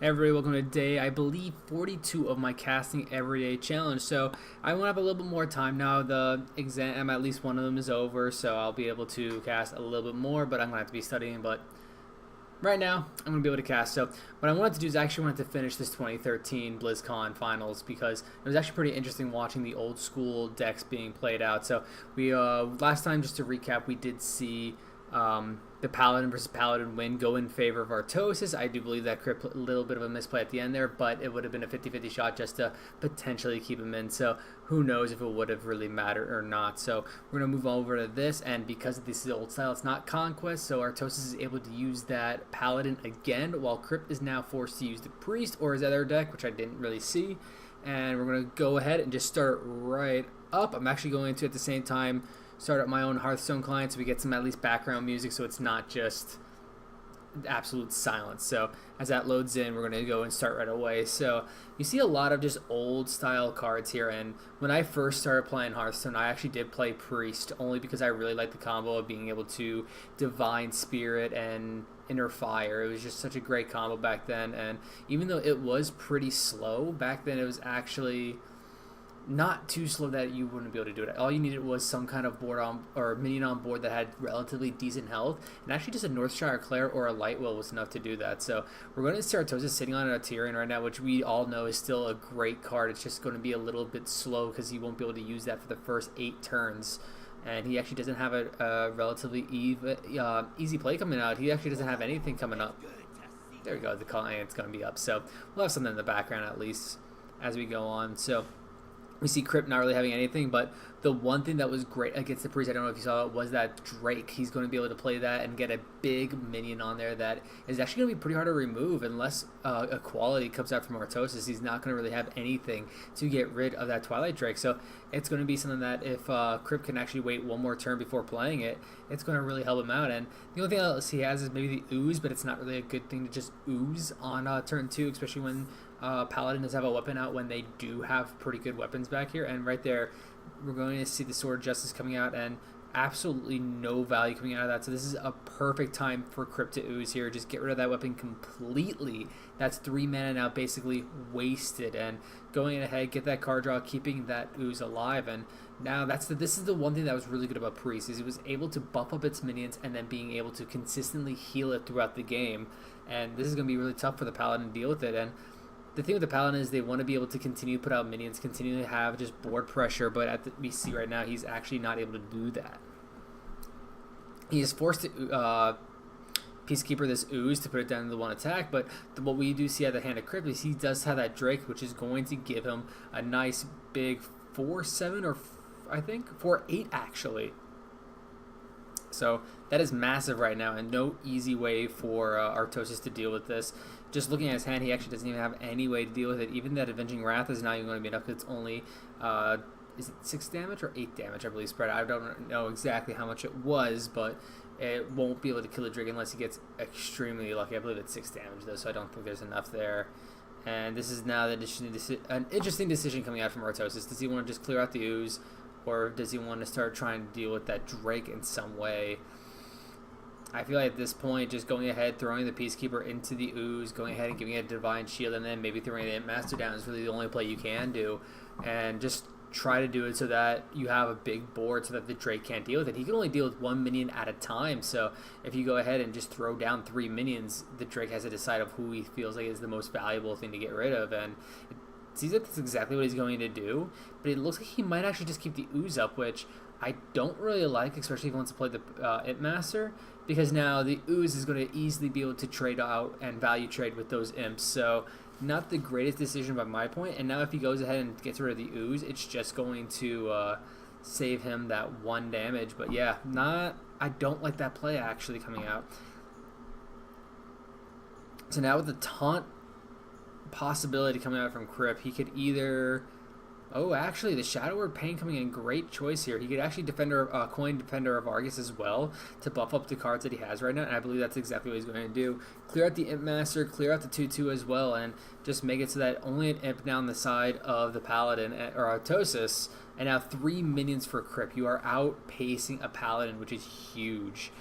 Hey everybody, welcome to day, I believe, 42 of my casting everyday challenge. So I want to have a little bit more time now. The exam, at least one of them is over, so I'll be able to cast a little bit more, but I'm going to have to be studying. But right now, I'm going to be able to cast. So what I wanted to do is actually wanted to finish this 2013 Blizzcon finals because it was actually pretty interesting watching the old school decks being played out. So we, last time, just to recap, we did see the Paladin versus Paladin win go in favor of Artosis. I do believe that Kripp a little bit of a misplay at the end there, but it would have been a 50-50 shot just to potentially keep him in. So who knows if it would have really mattered or not. So we're going to move over to this, and because this is old style, it's not Conquest, so Artosis is able to use that Paladin again, while Kripp is now forced to use the Priest or his other deck, which I didn't really see. And we're going to go ahead and just start right up. I'm actually going to, at the same time, start up my own Hearthstone client so we get some at least background music so it's not just absolute silence. So as that loads in, we're going to go and start right away. So you see a lot of just old style cards here, and when I first started playing Hearthstone, I actually did play Priest only because I really liked the combo of being able to Divine Spirit and Inner Fire. It was just such a great combo back then, and even though it was pretty slow back then, it was actually not too slow that you wouldn't be able to do it. All you needed was some kind of board on or minion on board that had relatively decent health, and actually just a Northshire Claire or a Lightwell was enough to do that. So we're going to see Artosis sitting on a Tyrion right now, which we all know is still a great card. It's just going to be a little bit slow because he won't be able to use that for the first 8 turns. And he actually doesn't have a relatively easy play coming out. He actually doesn't have anything coming up. There we go. The client's going to be up. So we'll have something in the background at least as we go on. So we see Kripp not really having anything, but the one thing that was great against the Priest, I don't know if you saw it, was that Drake. He's going to be able to play that and get a big minion on there that is actually going to be pretty hard to remove unless a quality comes out from Artosis. He's not going to really have anything to get rid of that Twilight Drake. So it's going to be something that if Kripp can actually wait one more turn before playing it, it's going to really help him out. And the only thing else he has is maybe the Ooze, but it's not really a good thing to just Ooze on turn 2, especially when Paladin does have a weapon out when they do have pretty good weapons back here. And right there, we're going to see the Sword of Justice coming out and absolutely no value coming out of that. So this is a perfect time for Kripp to Ooze here. Just get rid of that weapon completely. That's 3 mana now basically wasted. And going ahead, get that card draw, keeping that Ooze alive. And now this is the one thing that was really good about Priest, is it was able to buff up its minions and then being able to consistently heal it throughout the game. And this is going to be really tough for the Paladin to deal with it. And the thing with the Paladin is they want to be able to continue to put out minions, continue to have just board pressure, but we see right now he's actually not able to do that. He is forced to Peacekeeper this Ooze to put it down to the 1 attack, but what we do see at the hand of Kripp is he does have that Drake, which is going to give him a nice big 4-7 or I think 4-8 actually. So that is massive right now, and no easy way for Artosis to deal with this. Just looking at his hand, he actually doesn't even have any way to deal with it. Even that Avenging Wrath is not even going to be enough. It's only, is it 6 damage or 8 damage, I believe, spread. I don't know exactly how much it was, but it won't be able to kill a Drake unless he gets extremely lucky. I believe it's 6 damage, though, so I don't think there's enough there. And this is now an interesting decision coming out from Artosis. Does he want to just clear out the Ooze, or does he want to start trying to deal with that Drake in some way? I feel like at this point, just going ahead, throwing the Peacekeeper into the Ooze, going ahead and giving it a Divine Shield, and then maybe throwing the Master down is really the only play you can do. And just try to do it so that you have a big board so that the Drake can't deal with it. He can only deal with 1 minion at a time, so if you go ahead and just throw down 3 minions, the Drake has to decide of who he feels like is the most valuable thing to get rid of. And it seems like that's exactly what he's going to do, but it looks like he might actually just keep the Ooze up, which I don't really like, especially if he wants to play the Imp Master, because now the Ooze is going to easily be able to trade out and value trade with those Imps. So not the greatest decision by my point. And now if he goes ahead and gets rid of the Ooze, it's just going to save him that 1 damage. But yeah, I don't like that play actually coming out. So now with the taunt possibility coming out from Kripp, he could either... Oh, actually, the Shadow Word Pain coming in, great choice here. He could actually coin Defender of Argus as well to buff up the cards that he has right now, and I believe that's exactly what he's going to do. Clear out the Imp Master, clear out the 2-2 as well, and just make it so that only an Imp down the side of the Paladin, or Artosis, and now 3 minions for Kripp. You are outpacing a Paladin, which is huge.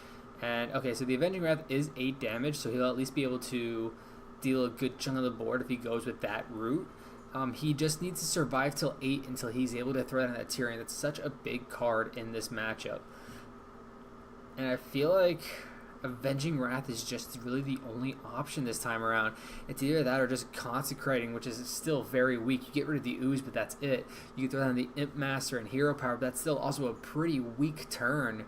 And, okay, so the Avenging Wrath is 8 damage, so he'll at least be able to deal a good chunk of the board if he goes with that route. He just needs to survive till 8 until he's able to throw down that Tyrion. That's such a big card in this matchup. And I feel like Avenging Wrath is just really the only option this time around. It's either that or just Consecrating, which is still very weak. You get rid of the Ooze, but that's it. You can throw down the Imp Master and Hero Power, but that's still also a pretty weak turn.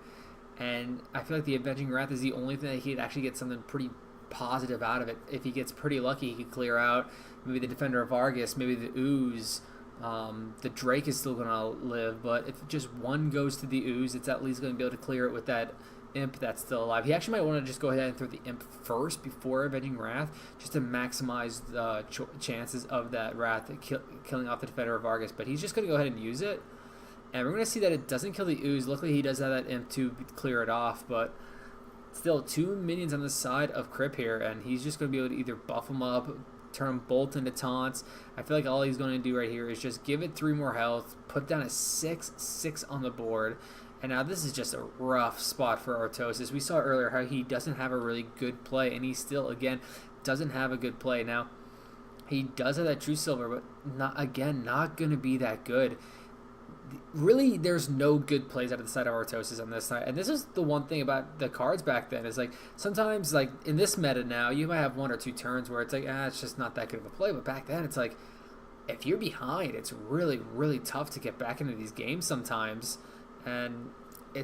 And I feel like the Avenging Wrath is the only thing that he'd actually get something pretty positive out of it. If he gets pretty lucky, he could clear out maybe the Defender of Argus, maybe the Ooze. The Drake is still going to live, but if just one goes to the Ooze, it's at least going to be able to clear it with that Imp that's still alive. He actually might want to just go ahead and throw the Imp first before Avenging Wrath, just to maximize the chances of that Wrath killing off the Defender of Argus. But he's just going to go ahead and use it. And we're going to see that it doesn't kill the Ooze. Luckily, he does have that Imp to clear it off, but still 2 minions on the side of Kripp here, and he's just going to be able to either buff him up, turn him bolt into taunts. I feel like all he's going to do right here is just give it 3 more health, put down a 6/6 on the board. And now this is just a rough spot for Artosis. We saw earlier how he doesn't have a really good play, and he still, again, doesn't have a good play. Now, he does have that True Silver, but not going to be that good. Really, there's no good plays out of the side of Artosis on this side. And this is the one thing about the cards back then, is like sometimes, like in this meta now, you might have 1 or 2 turns where it's like, it's just not that good of a play. But back then, it's like, if you're behind, it's really, really tough to get back into these games sometimes. And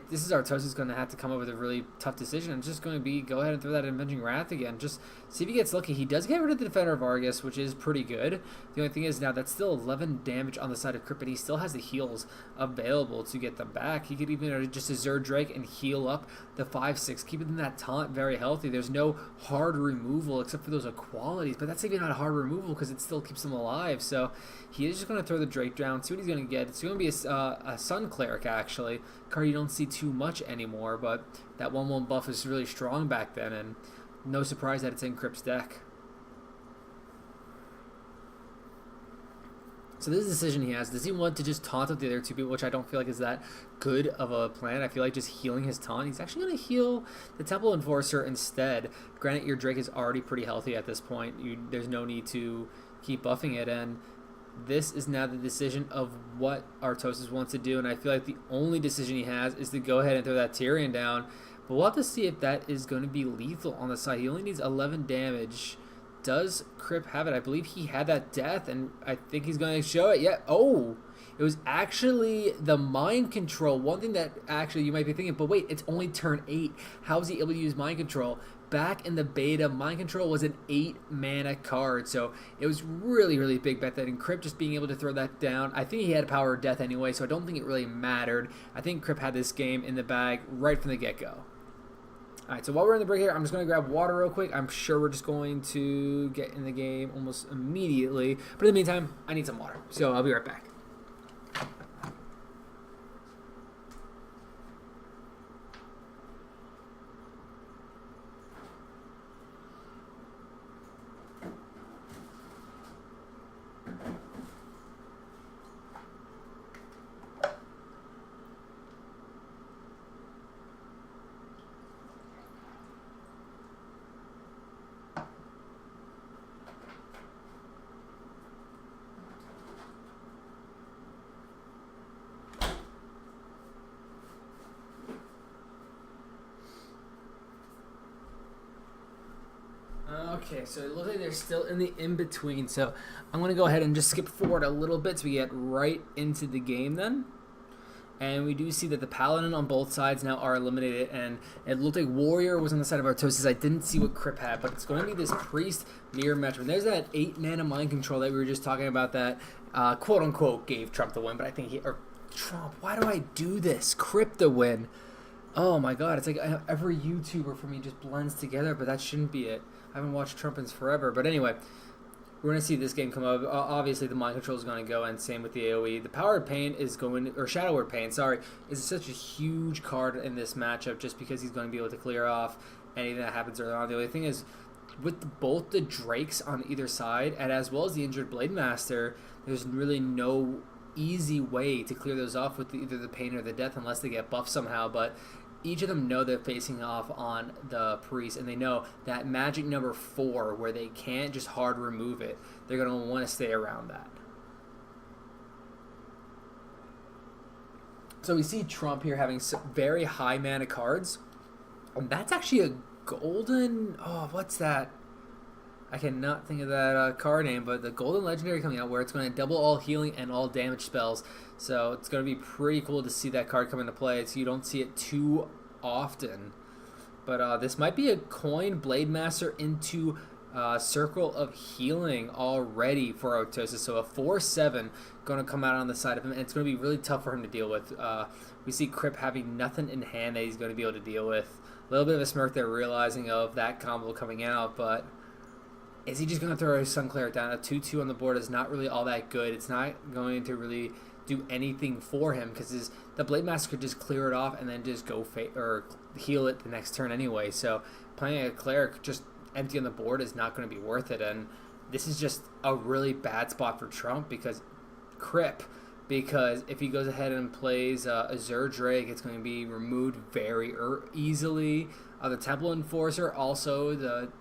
this is Artosis going to have to come up with a really tough decision. It's just going to be go ahead and throw that Avenging Wrath again. Just see if he gets lucky. He does get rid of the Defender of Argus, which is pretty good. The only thing is now that's still 11 damage on the side of Kripp, but he still has the heals available to get them back. He could even just Azure Drake and heal up the 5/6, keeping that taunt very healthy. There's no hard removal except for those equalities, but that's even not a hard removal because it still keeps them alive. So he is just going to throw the Drake down, see what he's going to get. It's going to be a Sun Cleric, actually. Card you don't see too much anymore, but that 1/1 buff is really strong back then, and no surprise that it's in Kripp's deck. So this is a decision he has. Does he want to just taunt up the other 2 people, which I don't feel like is that good of a plan. I feel like just healing his taunt. He's actually going to heal the Temple Enforcer instead. Granted, your Drake is already pretty healthy at this point. There's no need to keep buffing it, and this is now the decision of what Artosis wants to do, and I feel like the only decision he has is to go ahead and throw that Tyrion down. But we'll have to see if that is going to be lethal on the side. He only needs 11 damage. Does Kripp have it? I believe he had that death, and I think he's going to show it. Yeah. Oh, it was actually the mind control. One thing that actually you might be thinking, but wait, it's only turn 8. How is he able to use mind control? Back in the beta, Mind Control was an 8-mana card, so it was really, really big back then. And Kripp just being able to throw that down, I think he had Power of Death anyway, so I don't think it really mattered. I think Kripp had this game in the bag right from the get-go. Alright, so while we're in the break here, I'm just going to grab water real quick. I'm sure we're just going to get in the game almost immediately. But in the meantime, I need some water, so I'll be right back. Okay, so it looks like they're still in the in-between, so I'm going to go ahead and just skip forward a little bit so we get right into the game then. And we do see that the Paladin on both sides now are eliminated, and it looked like Warrior was on the side of Artosis. I didn't see what Kripp had, but it's going to be this Priest mirror match. And there's that 8-mana mind control that we were just talking about that quote-unquote gave Trump the win, but I think Trump, why do I do this? Kripp the win. Oh my god, it's like every YouTuber for me just blends together, but that shouldn't be it. I haven't watched Trump in forever, but anyway, we're going to see this game come up. Obviously, the mind control is going to go, and same with the AoE. The Power of Pain is going, or Shadow Word Pain, sorry, is such a huge card in this matchup just because he's going to be able to clear off anything that happens early on. The only thing is, with both the Drakes on either side, and as well as the injured Blade Master, there's really no easy way to clear those off with either the Pain or the Death unless they get buffed somehow, but each of them know they're facing off on the priest, and they know that magic number 4 where they can't just hard remove it. They're going to want to stay around that. So we see Trump here having some very high mana cards. And that's actually a golden... Oh, what's that? I cannot think of that card name, but the golden legendary coming out where it's going to double all healing and all damage spells. So it's going to be pretty cool to see that card come into play. So you don't see it too often. But this might be a coin Blade Master into Circle of Healing already for Artosis. So a 4/7 going to come out on the side of him, and it's going to be really tough for him to deal with. We see Kripp having nothing in hand that he's going to be able to deal with. A little bit of a smirk there, realizing of that combo coming out, but is he just going to throw his Sun Cleric down? A 2/2 on the board is not really all that good. It's not going to really do anything for him because the Blade Master could just clear it off and then just go or heal it the next turn anyway. So playing a Cleric just empty on the board is not going to be worth it. And this is just a really bad spot for Trump because if he goes ahead and plays Azure Drake, it's going to be removed very easily. The Temple Enforcer also, it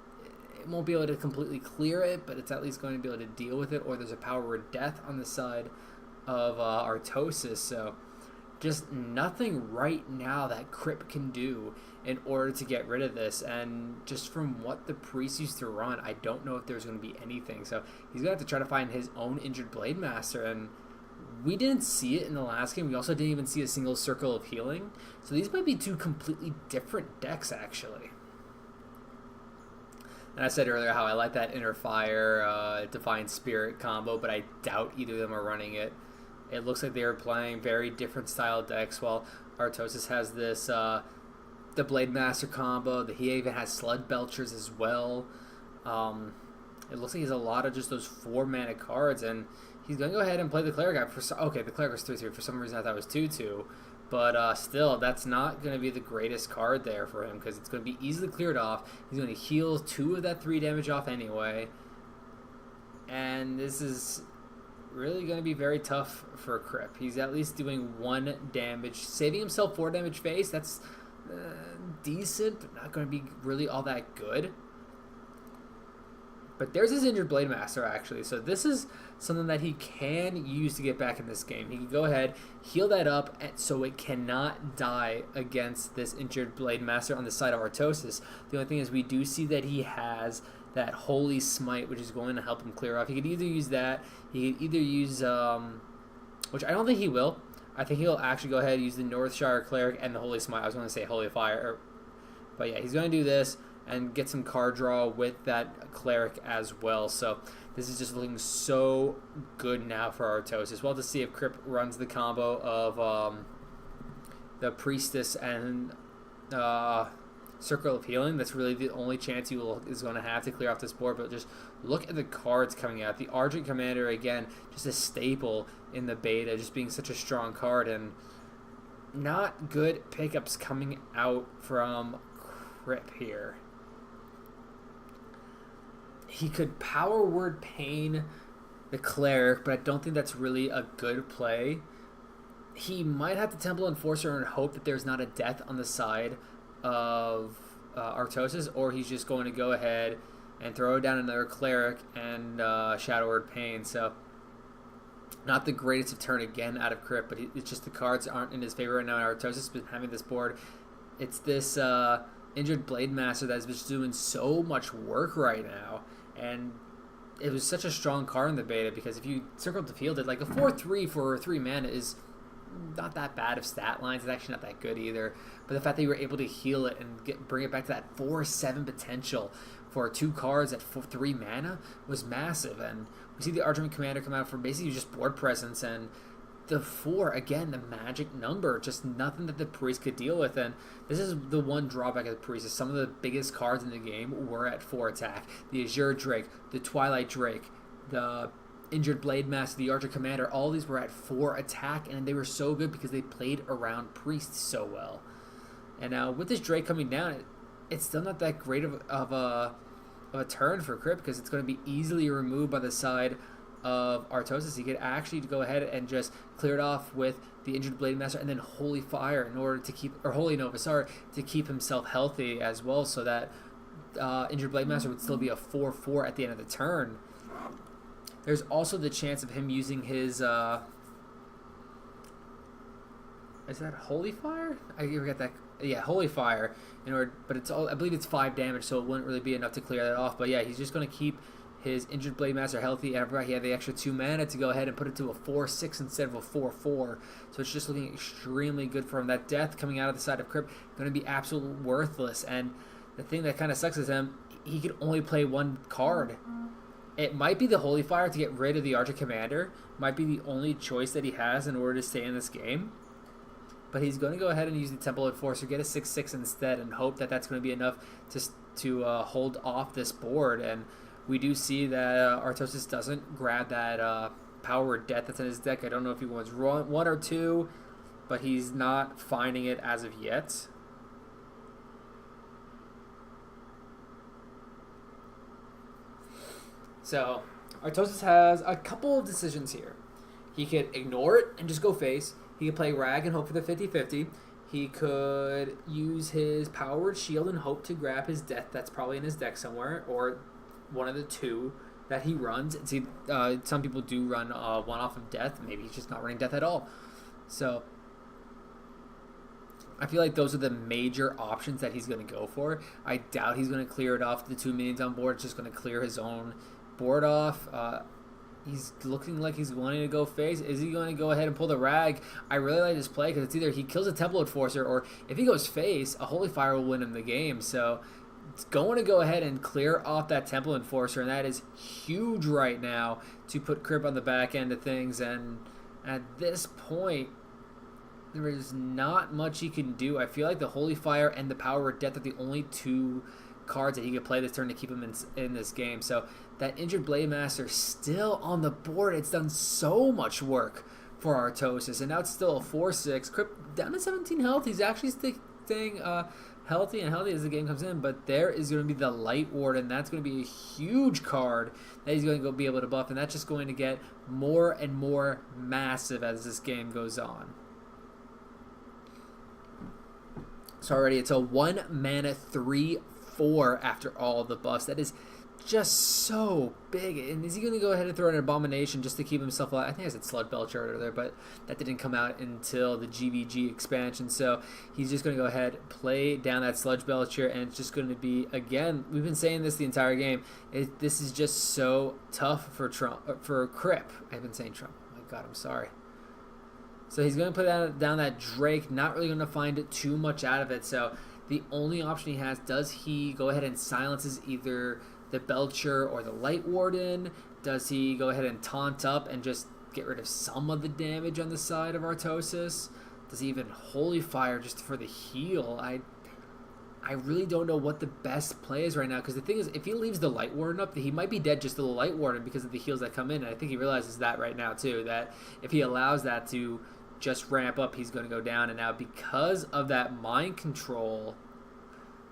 won't be able to completely clear it, but it's at least going to be able to deal with it, or there's a Power of Death on the side of Artosis. So just nothing right now that Kripp can do in order to get rid of this. And just from what the priest used to run, I don't know if there's going to be anything. So he's going to have to try to find his own injured Blade Master, and we didn't see it in the last game. We also didn't even see a single Circle of Healing. So these might be two completely different decks, actually. And I said earlier how I like that Inner Fire, Divine Spirit combo, but I doubt either of them are running it. It looks like they are playing very different style decks, while Artosis has this, the Blade Master combo. He even has Slud Belchers as well. It looks like he has a lot of just those 4 mana cards, and he's going to go ahead and play the Cleric. Okay, the Cleric was 3/3. For some reason I thought it was 2/2. But still, that's not going to be the greatest card there for him because it's going to be easily cleared off. He's going to heal 2 of that 3 damage off anyway. And this is really going to be very tough for Kripp. He's at least doing 1 damage, saving himself 4 damage face. That's decent, but not going to be really all that good. But there's his injured Blade Master, actually. So this is something that he can use to get back in this game. He can go ahead, heal that up, so it cannot die against this injured Blade Master on the side of Artosis. The only thing is we do see that he has that Holy Smite, which is going to help him clear off. He could either use that, he could either use, which I don't think he will. I think he'll actually go ahead and use the Northshire Cleric and the Holy Smite. I was going to say Holy Fire. But yeah, he's going to do this and get some card draw with that Cleric as well. So this is just looking so good now for Artosis. We'll have to see if Kripp runs the combo of the Priestess and Circle of Healing. That's really the only chance he is going to have to clear off this board. But just look at the cards coming out. The Argent Commander, again, just a staple in the beta, just being such a strong card. And not good pickups coming out from Kripp here. He could Power Word Pain the Cleric, but I don't think that's really a good play. He might have to Temple Enforcer and hope that there's not a death on the side of Artosis, or he's just going to go ahead and throw down another Cleric and Shadow Word Pain. So not the greatest of turn again out of Kripp, but it's just the cards aren't in his favor right now. Artosis has been having this board. It's this injured Blade Master that's been doing so much work right now. And it was such a strong card in the beta because if you circled the field, like a 4/3 for 3 mana is not that bad of stat lines. It's actually not that good either. But the fact that you were able to heal it and bring it back to that 4/7 potential for 2 cards at 3 mana was massive. And we see the Argent Commander come out for basically just board presence, and the 4, again, the magic number, just nothing that the Priest could deal with. And this is the one drawback of the Priest, is some of the biggest cards in the game were at 4 attack. The Azure Drake, the Twilight Drake, the injured Blade Master, the Archer Commander, all these were at 4 attack, and they were so good because they played around Priest so well. And now with this Drake coming down, it's still not that great of a turn for Kripp because it's going to be easily removed by the side of Artosis, he could actually go ahead and just clear it off with the Injured Blade Master and then Holy Fire in order to keep, or Holy Nova, sorry, to keep himself healthy as well, so that Injured Blade Master would still be a 4/4 at the end of the turn. There's also the chance of him using his is that Holy Fire? I forget that. Yeah, Holy Fire. In order, but it's all, I believe it's 5 damage, so it wouldn't really be enough to clear that off. But yeah, he's just going to keep his Injured Blade Master healthy, and he had the extra 2 mana to go ahead and put it to a 4/6 instead of a 4/4. So it's just looking extremely good for him. That death coming out of the side of Kripp going to be absolutely worthless. And the thing that kind of sucks is him, he could only play 1 card. It might be the Holy Fire to get rid of the Archer Commander. Might be the only choice that he has in order to stay in this game. But he's going to go ahead and use the Temple Enforcer, get a 6/6 instead, and hope that that's going to be enough to hold off this board. And we do see that Artosis doesn't grab that Power Word Death that's in his deck. I don't know if he wants 1 or 2, but he's not finding it as of yet. So Artosis has a couple of decisions here. He could ignore it and just go face. He could play Rag and hope for the 50-50. He could use his Power Word Shield and hope to grab his Death that's probably in his deck somewhere, or one of the 2 that he runs. And see, some people do run 1 off of Death. Maybe he's just not running Death at all. So I feel like those are the major options that he's going to go for. I doubt he's going to clear it off the 2 minions on board. It's just going to clear his own board off. He's looking like he's wanting to go face. Is he going to go ahead and pull the Rag? I really like this play because it's either he kills a Temple Enforcer, or if he goes face, a Holy Fire will win him the game. So it's going to go ahead and clear off that Temple Enforcer, and that is huge right now to put Kripp on the back end of things. And at this point, there is not much he can do. I feel like the Holy Fire and the Power Word Death are the only 2 cards that he could play this turn to keep him in this game. So that Injured Blade Master still on the board. It's done so much work for Artosis, and now it's still a 4/6. Kripp down to 17 health. He's actually staying healthy as the game comes in, but there is going to be the Light Ward, and that's going to be a huge card that he's going to be able to buff, and that's just going to get more and more massive as this game goes on. So already it's a 1 mana 3/4 after all the buffs. That is just so big. And is he going to go ahead and throw an Abomination just to keep himself alive? I think I said Sludge Belcher earlier, but that didn't come out until the GVG expansion. So he's just going to go ahead, play down that Sludge Belcher, and it's just going to be, again, we've been saying this the entire game, this is just so tough for Kripp. I've been saying Trump. Oh my God, I'm sorry. So he's going to put down that Drake, not really going to find too much out of it. So the only option he has, does he go ahead and silences either the Belcher or the Light Warden? Does he go ahead and taunt up and just get rid of some of the damage on the side of Artosis? Does he even Holy Fire just for the heal? I really don't know what the best play is right now, because the thing is, if he leaves the Light Warden up, he might be dead just to the Light Warden because of the heals that come in, and I think he realizes that right now too, that if he allows that to just ramp up, he's going to go down. And now because of that Mind Control,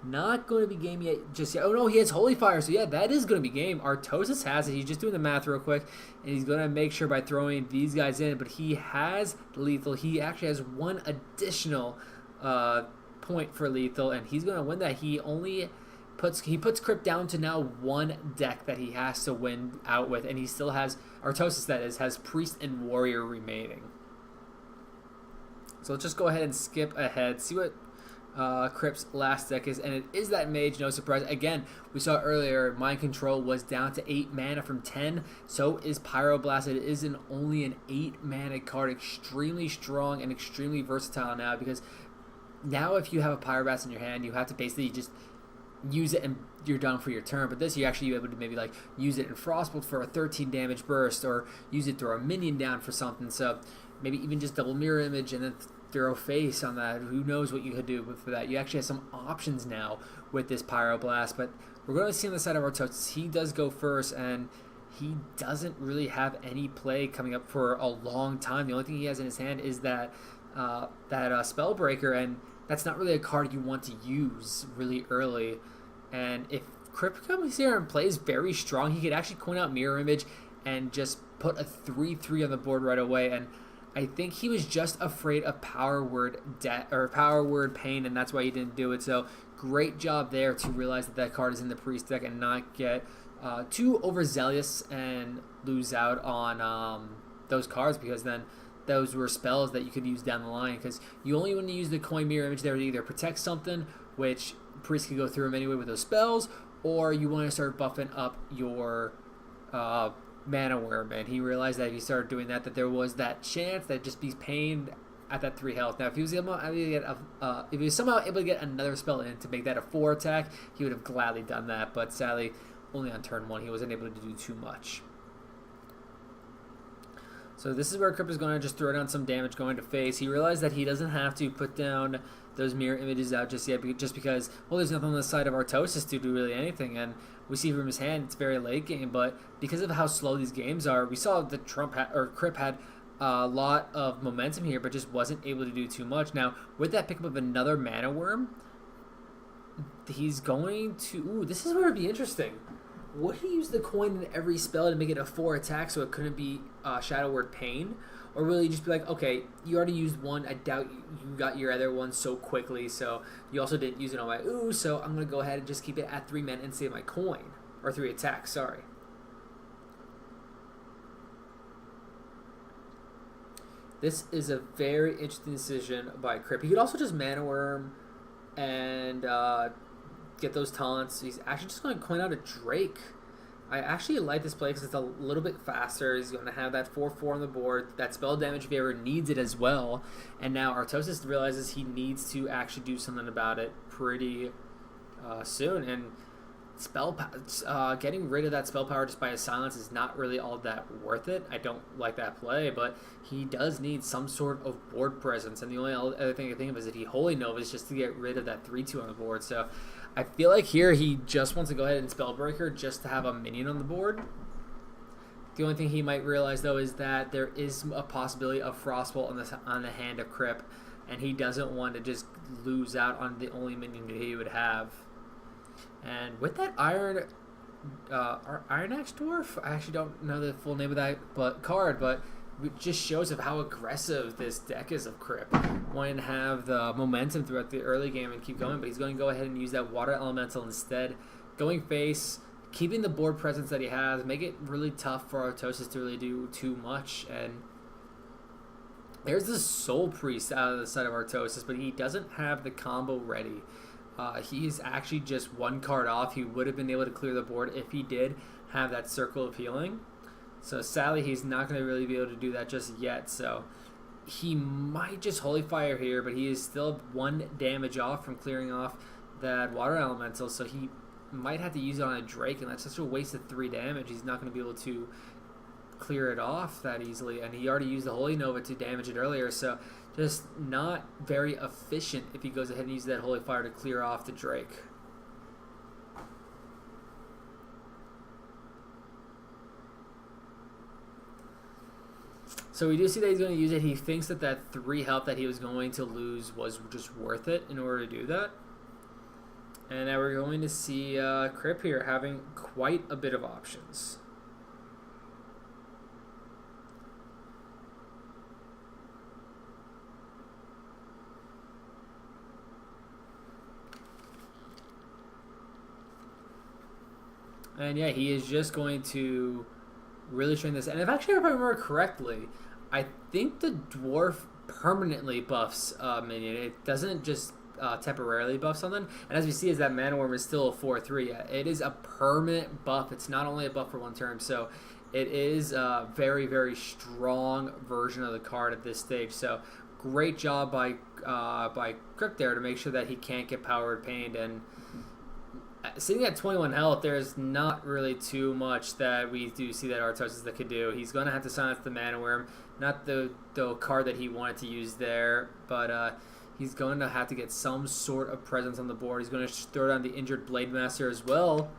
not going to be game yet just yet. Oh no, he has Holy Fire, so yeah, that is going to be game. Artosis has it. He's just doing the math real quick, and he's going to make sure by throwing these guys in, but he has lethal. He actually has 1 additional point for lethal, and he's going to win that. He puts Kripp down to now 1 deck that he has to win out with, and he still has, Artosis that is, has Priest and Warrior remaining. So let's just go ahead and skip ahead, see what Kripp's last deck is, and it is that Mage, no surprise. Again, we saw earlier, Mind Control was down to 8 mana from 10, so is Pyroblast. It is only an 8 mana card, extremely strong and extremely versatile now, because now if you have a Pyroblast in your hand, you have to basically just use it and you're done for your turn. But this, you actually able to maybe like use it in Frostbolt for a 13 damage burst, or use it, throw a minion down for something. So maybe even just double Mirror Image and then throw face on that. Who knows what you could do for that. You actually have some options now with this Pyroblast. But we're going to see on the side of Artosis, he does go first, and he doesn't really have any play coming up for a long time. The only thing he has in his hand is that Spellbreaker, and that's not really a card you want to use really early. And if Kripp comes here and plays very strong, he could actually coin out Mirror Image and just put a 3/3 on the board right away. And I think he was just afraid of Power Word Power Word Pain, and that's why he didn't do it. So great job there to realize that that card is in the priest deck and not get too overzealous and lose out on those cards, because then those were spells that you could use down the line, because you only want to use the coin mirror image there to either protect something, which priest can go through them anyway with those spells, or you want to start buffing up your mana worm. And he realized that if he started doing that there was that chance that just be pained at that 3 health. Now, if he was somehow able to get another spell in to make that a 4 attack, he would have gladly done that. But sadly, only on turn 1, he wasn't able to do too much. So this is where Kripp is going to just throw down some damage going to face. He realized that he doesn't have to put down those mirror images out just yet, just because, well, there's nothing on the side of Artosis to do really anything. And we see from his hand, it's very late game, but because of how slow these games are, we saw that Kripp had a lot of momentum here, but just wasn't able to do too much. Now, with that pickup of another mana worm, he's going to... Ooh, this is where it'd be interesting. Would he use the coin in every spell to make it a 4 attack so it couldn't be Shadow Word Pain? Or will he just be like, okay, you already used one, I doubt you got your other one so quickly, so you also didn't use it on my ooh, so I'm going to go ahead and just keep it at 3 men and save my coin. Or 3 attacks, sorry. This is a very interesting decision by Kripp. He could also just Mana Worm and get those taunts. He's actually just going to coin out a Drake. I actually like this play because it's a little bit faster. He's going to have that 4/4 on the board. That spell damage if he ever needs it as well. And now Artosis realizes he needs to actually do something about it pretty soon. And getting rid of that spell power just by a silence is not really all that worth it. I don't like that play, but he does need some sort of board presence. And the only other thing I think of is if he Holy Novas just to get rid of that 3/2 on the board. So I feel like here he just wants to go ahead and Spellbreaker just to have a minion on the board. The only thing he might realize, though, is that there is a possibility of Frostbolt on the hand of Kripp, and he doesn't want to just lose out on the only minion that he would have. And with that Iron Axe Dwarf, I actually don't know the full name of that card, but it just shows of how aggressive this deck is of Kripp. Wanting to have the momentum throughout the early game and keep going, but he's going to go ahead and use that Water Elemental instead. Going face, keeping the board presence that he has, make it really tough for Artosis to really do too much. And there's the Soul Priest out of the side of Artosis, but he doesn't have the combo ready. He's actually just 1 card off. He would have been able to clear the board if he did have that Circle of Healing. So sadly, he's not going to really be able to do that just yet. So he might just Holy Fire here, but he is still 1 damage off from clearing off that Water Elemental. So he might have to use it on a Drake, and that's such a waste of 3 damage. He's not going to be able to clear it off that easily. And he already used the Holy Nova to damage it earlier. So just not very efficient if he goes ahead and uses that Holy Fire to clear off the Drake. So we do see that he's going to use it. He thinks that that 3 health that he was going to lose was just worth it in order to do that. And now we're going to see Kripp here having quite a bit of options. And yeah, he is just going to really train this. And if I remember correctly, I think the dwarf permanently buffs minion. It doesn't just temporarily buff something. And as we see, is that Mana Worm is still a 4/3. It is a permanent buff. It's not only a buff for 1 turn. So it is a very, very strong version of the card at this stage. So great job by Kripp there to make sure that he can't get Powered Pained. And sitting at 21 health, there's not really too much that we do see that Artosis that could do. He's going to have to silence the Mana Worm, not the card that he wanted to use there, but he's going to have to get some sort of presence on the board. He's going to throw down the injured Blade Master as well,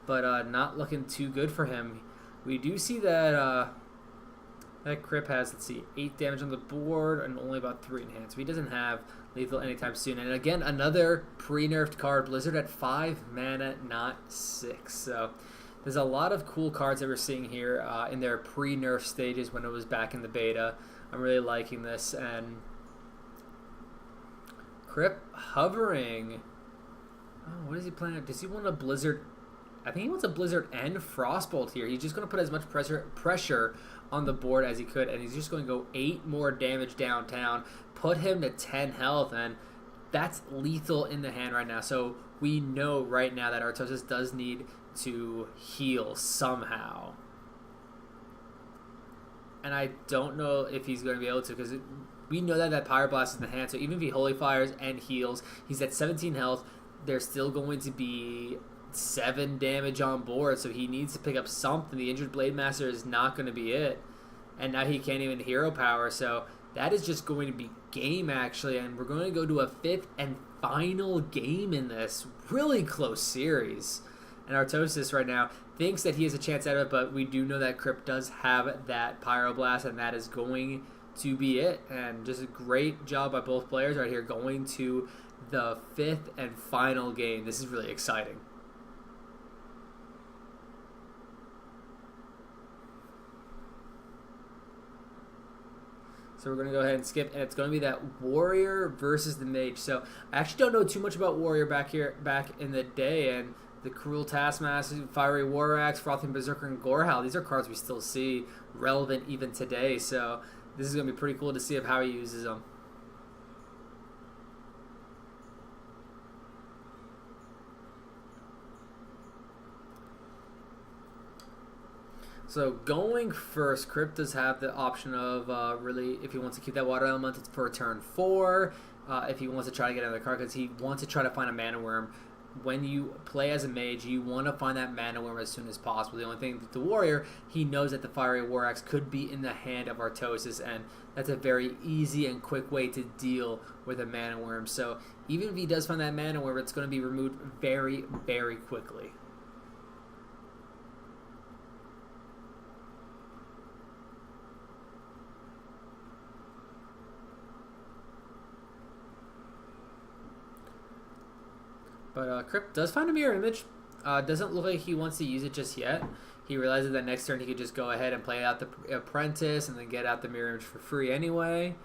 but not looking too good for him. We do see that that Kripp has, let's see, 8 damage on the board and only about 3 in hand, so he doesn't have lethal anytime soon. And again, another pre-nerfed card, Blizzard at 5 mana, not 6. So There's a lot of cool cards that we're seeing here in their pre-nerf stages when it was back in the beta. I'm really liking this. And Kripp hovering. Oh, what is he planning? Does he want a Blizzard? I think he wants a Blizzard and Frostbolt here. He's just going to put as much pressure on the board as he could, and he's just going to go 8 more damage downtown, put him to 10 health, and that's lethal in the hand right now. So we know right now that Artosis does need to heal somehow. And I don't know if he's going to be able to, because we know that Pyroblast is in the hand, so even if he Holy Fires and heals, he's at 17 health. There's still going to be 7 damage on board, so he needs to pick up something. The Injured Blade Master is not going to be it. And now he can't even hero power, so that is just going to be game, actually. And we're going to go to a 5th and final game in this really close series. And Artosis right now thinks that he has a chance at it, but we do know that Kripp does have that Pyroblast, and that is going to be it. And just a great job by both players right here going to the 5th and final game. This is really exciting. So we're going to go ahead and skip, and it's going to be that Warrior versus the Mage. So I actually don't know too much about Warrior back in the day, and the Cruel Taskmaster, Fiery War Axe, Frothing Berserker, and Gorehowl. These are cards we still see relevant even today. So this is going to be pretty cool to see of how he uses them. So going first, Kripp does have the option of really, if he wants to keep that Water Element for turn 4, if he wants to try to get another card, because he wants to try to find a Mana Worm. When you play as a mage, you want to find that Mana Worm as soon as possible. The only thing with the Warrior, he knows that the Fiery War Axe could be in the hand of Artosis, and that's a very easy and quick way to deal with a Mana Worm. So even if he does find that Mana Worm, it's going to be removed very, very quickly. But Kripp does find a mirror image. Doesn't look like he wants to use it just yet. He realizes that next turn he could just go ahead and play out the Apprentice and then get out the mirror image for free anyway.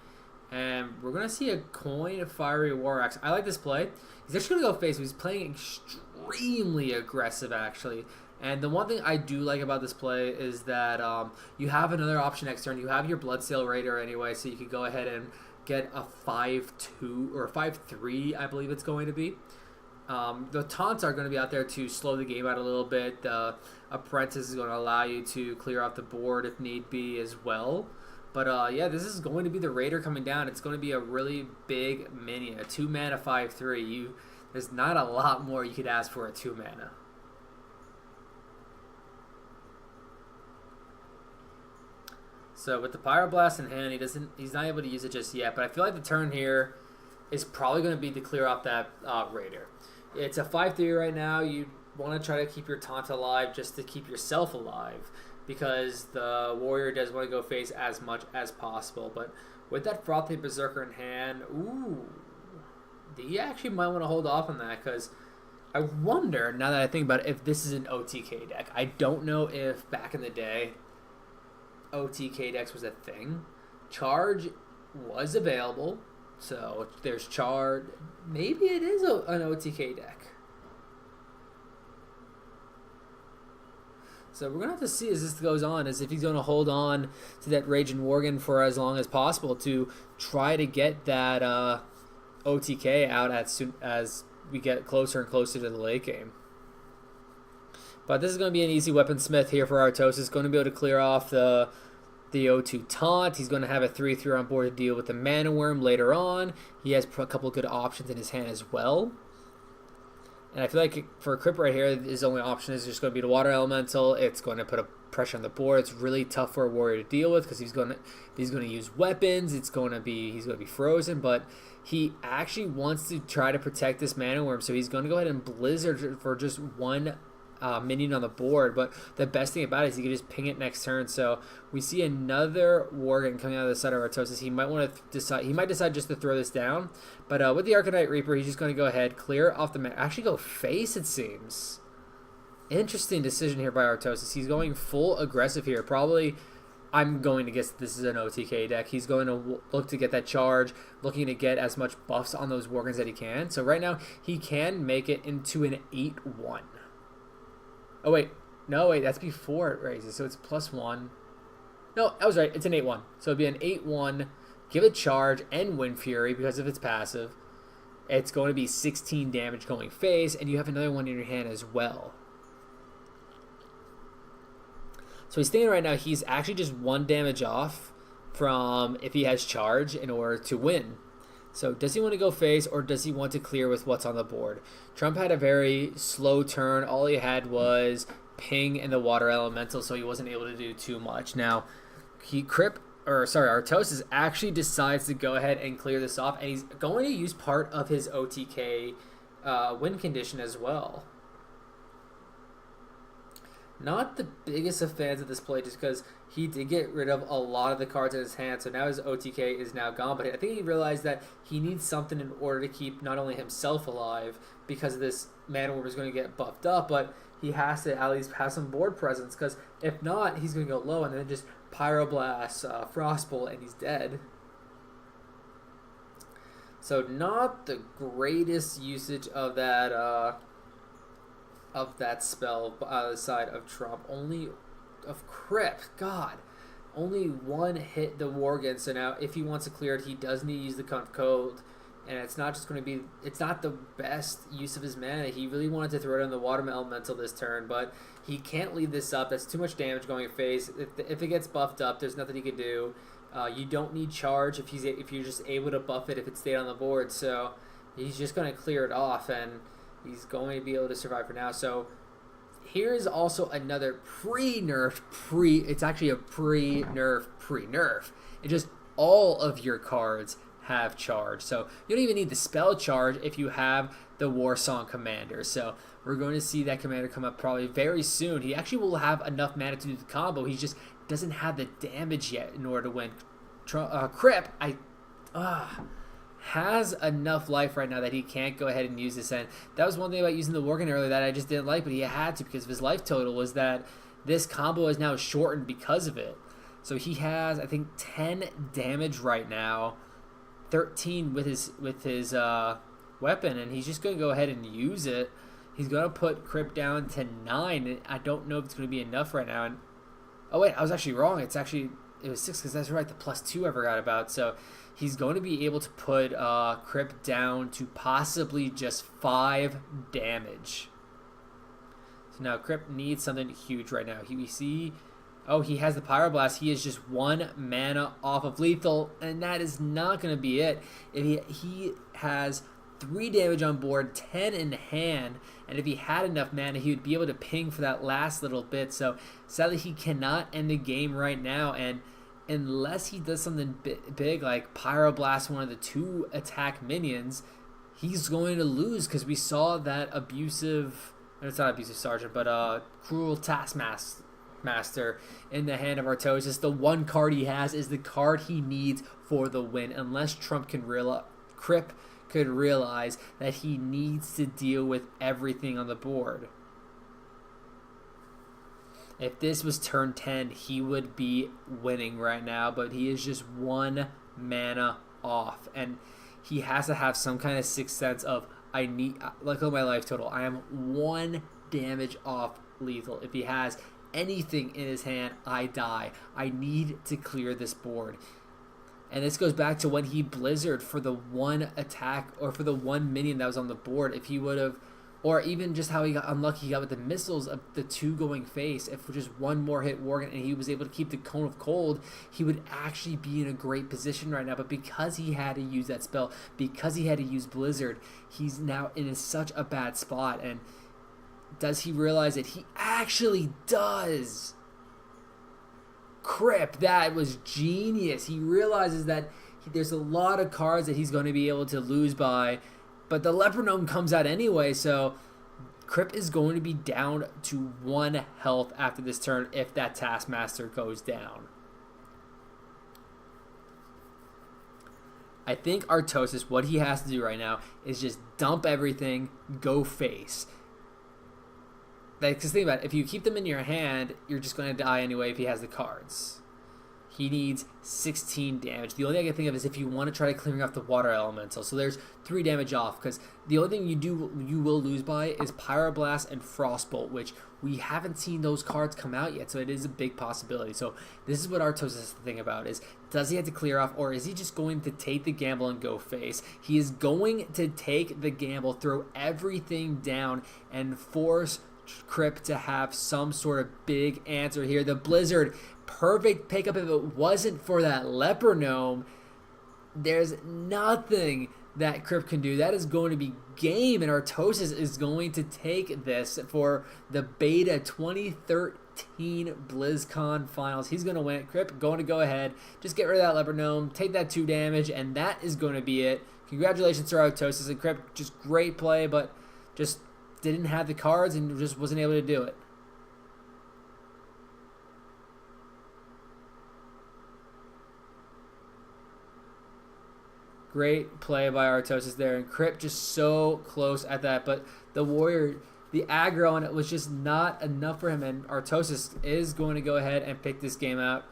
And we're going to see a coin of Fiery War Axe. I like this play. He's actually going to go face. He's playing extremely aggressive, actually. And the one thing I do like about this play is that you have another option next turn. You have your Bloodsail Raider anyway, so you could go ahead and get a 5-2 or a 5-3, I believe it's going to be. The taunts are going to be out there to slow the game out a little bit. The Apprentice is going to allow you to clear off the board if need be as well. But yeah, this is going to be the Raider coming down. It's going to be a really big minion, a 2-mana 5-3. There's not a lot more you could ask for a 2-mana. So with the Pyroblast in hand, he's not able to use it just yet. But I feel like the turn here is probably going to be to clear off that Raider. It's a 5-3 right now. You want to try to keep your taunt alive just to keep yourself alive, because the Warrior does want to go face as much as possible. But with that Frothy Berserker in hand, ooh, you actually might want to hold off on that, because I wonder, now that I think about it, if this is an OTK deck. I don't know if back in the day OTK decks was a thing. Charge was available. So there's Charge. Maybe it is an OTK deck. So we're going to have to see as this goes on, as if he's going to hold on to that Raging Worgen for as long as possible to try to get that OTK out as soon as we get closer and closer to the late game. But this is going to be an easy weaponsmith here for Artosis. Going to be able to clear off the O2 taunt. He's going to have a 3-3 on board to deal with the Mana Worm later on. He has a couple of good options in his hand as well. And I feel like for Kripp right here, his only option is just going to be the Water Elemental. It's going to put a pressure on the board. It's really tough for a Warrior to deal with, because he's going to use weapons. He's going to be frozen, but he actually wants to try to protect this Mana Worm. So he's going to go ahead and Blizzard for just one minion on the board. But the best thing about it is he can just ping it next turn. So we see another Worgen coming out of the side of Artosis. He might want to decide. He might decide just to throw this down. But with the Arcanite Reaper, he's just going to go ahead, clear off the actually go face, it seems. Interesting decision here by Artosis. He's going full aggressive here. Probably, I'm going to guess this is an OTK deck. He's going to look to get that charge, looking to get as much buffs on those Worgens that he can. So right now, he can make it into an 8-1. Oh, wait. No, wait. That's before it raises. So it's +1. No, I was right. It's an 8-1. So it'd be an 8-1. Give it charge and Wind Fury because of its passive. It's going to be 16 damage going face, and you have another one in your hand as well. So he's thinking right now he's actually just 1 damage off from if he has charge in order to win. So does he want to go face, or does he want to clear with what's on the board? Trump had a very slow turn. All he had was ping and the water elemental, so he wasn't able to do too much. Now, Artosis actually decides to go ahead and clear this off, and he's going to use part of his OTK win condition as well. Not the biggest of fans of this play, just because he did get rid of a lot of the cards in his hand, so now his OTK is now gone. But I think he realized that he needs something in order to keep not only himself alive, because this Mana Wyrm is going to get buffed up, but he has to at least have some board presence, because if not, he's going to go low and then just Pyroblast, Frostbolt, and he's dead. So not the greatest usage of that spell on the side of Trump. Only of Kripp. God. Only 1 hit the Worgen. So now if he wants to clear it, he does need to use the code. And it's not just going to be... It's not the best use of his mana. He really wanted to throw it on the Water Elemental this turn, but he can't leave this up. That's too much damage going face. If it gets buffed up, there's nothing he can do. You don't need charge if you're just able to buff it if it stayed on the board. So he's just going to clear it off, and he's going to be able to survive for now. So here is also another pre-nerf, it's actually a pre-nerf. It just all of your cards have charge. So you don't even need the spell charge if you have the Warsong Commander. So we're going to see that commander come up probably very soon. He actually will have enough mana to do the combo. He just doesn't have the damage yet in order to win. Kripp, has enough life right now that he can't go ahead and use this. And that was one thing about using the Worgen earlier that I just didn't like, but he had to because of his life total, was that this combo is now shortened because of it. So he has, I think, 10 damage right now, 13 with his weapon, and he's just going to go ahead and use it. He's going to put Kripp down to 9, and I don't know if it's going to be enough right now. And oh wait, I was actually wrong. It was 6 because that's right, the +2 I forgot about. So he's going to be able to put Kripp down to possibly just 5 damage. So now Kripp needs something huge right now. He has the Pyroblast. He is just 1 mana off of lethal, and that is not going to be it. If he has 3 damage on board, 10 in hand, and if he had enough mana, he would be able to ping for that last little bit. So sadly, he cannot end the game right now, and unless he does something big like Pyroblast one of the 2 attack minions, he's going to lose, because we saw that it's not abusive sergeant, but cruel taskmaster in the hand of Artosis. The one card he has is the card he needs for the win, unless Kripp could realize that he needs to deal with everything on the board. If this was turn 10, he would be winning right now, but he is just 1 mana off, and he has to have some kind of sixth sense of, look at my life total, I am 1 damage off lethal. If he has anything in his hand, I die. I need to clear this board. And this goes back to when he blizzard for the 1 attack, or for the 1 minion that was on the board. If he would have, or even just how he got unlucky, he got with the missiles of the 2 going face. If just 1 more hit Worgen and he was able to keep the Cone of Cold, he would actually be in a great position right now. But because he had to use that spell, because he had to use Blizzard, he's now in such a bad spot. And does he realize that he actually does? Kripp, that was genius. He realizes that there's a lot of cards that he's going to be able to lose by, but the Leper Gnome comes out anyway, so Kripp is going to be down to 1 health after this turn if that Taskmaster goes down. I think Artosis, what he has to do right now is just dump everything, go face. Because think about it, if you keep them in your hand, you're just going to die anyway if he has the cards. He needs 16 damage. The only thing I can think of is if you want to try to clear off the water elemental. So there's 3 damage off, because the only thing you will lose by is Pyroblast and Frostbolt, which we haven't seen those cards come out yet, so it is a big possibility. So this is what Artosis has to think about, is does he have to clear off, or is he just going to take the gamble and go face? He is going to take the gamble, throw everything down, and force Kripp to have some sort of big answer here. The Blizzard, perfect pickup. If it wasn't for that Leper Gnome, there's nothing that Kripp can do. That is going to be game, and Artosis is going to take this for the Beta 2013 BlizzCon Finals. He's going to win it. Kripp going to go ahead, just get rid of that Leper Gnome, take that 2 damage, and that is going to be it. Congratulations to Artosis and Kripp. Just great play, but just didn't have the cards and just wasn't able to do it. Great play by Artosis there, and Kripp just so close at that, but the Warrior, the aggro on it was just not enough for him, and Artosis is going to go ahead and pick this game out.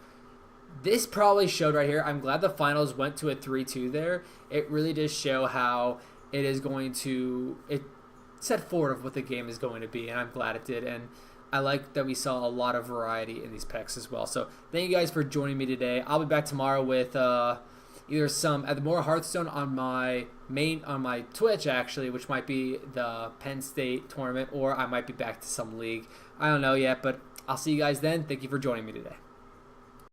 This probably showed right here. I'm glad the finals went to a 3-2 there. It really does show how it is going to, it set forward of what the game is going to be, and I'm glad it did, and I like that we saw a lot of variety in these picks as well. So thank you guys for joining me today. I'll be back tomorrow with either some at the more Hearthstone on my Twitch actually, which might be the Penn State tournament, or I might be back to some league. I don't know yet, but I'll see you guys then. Thank you for joining me today.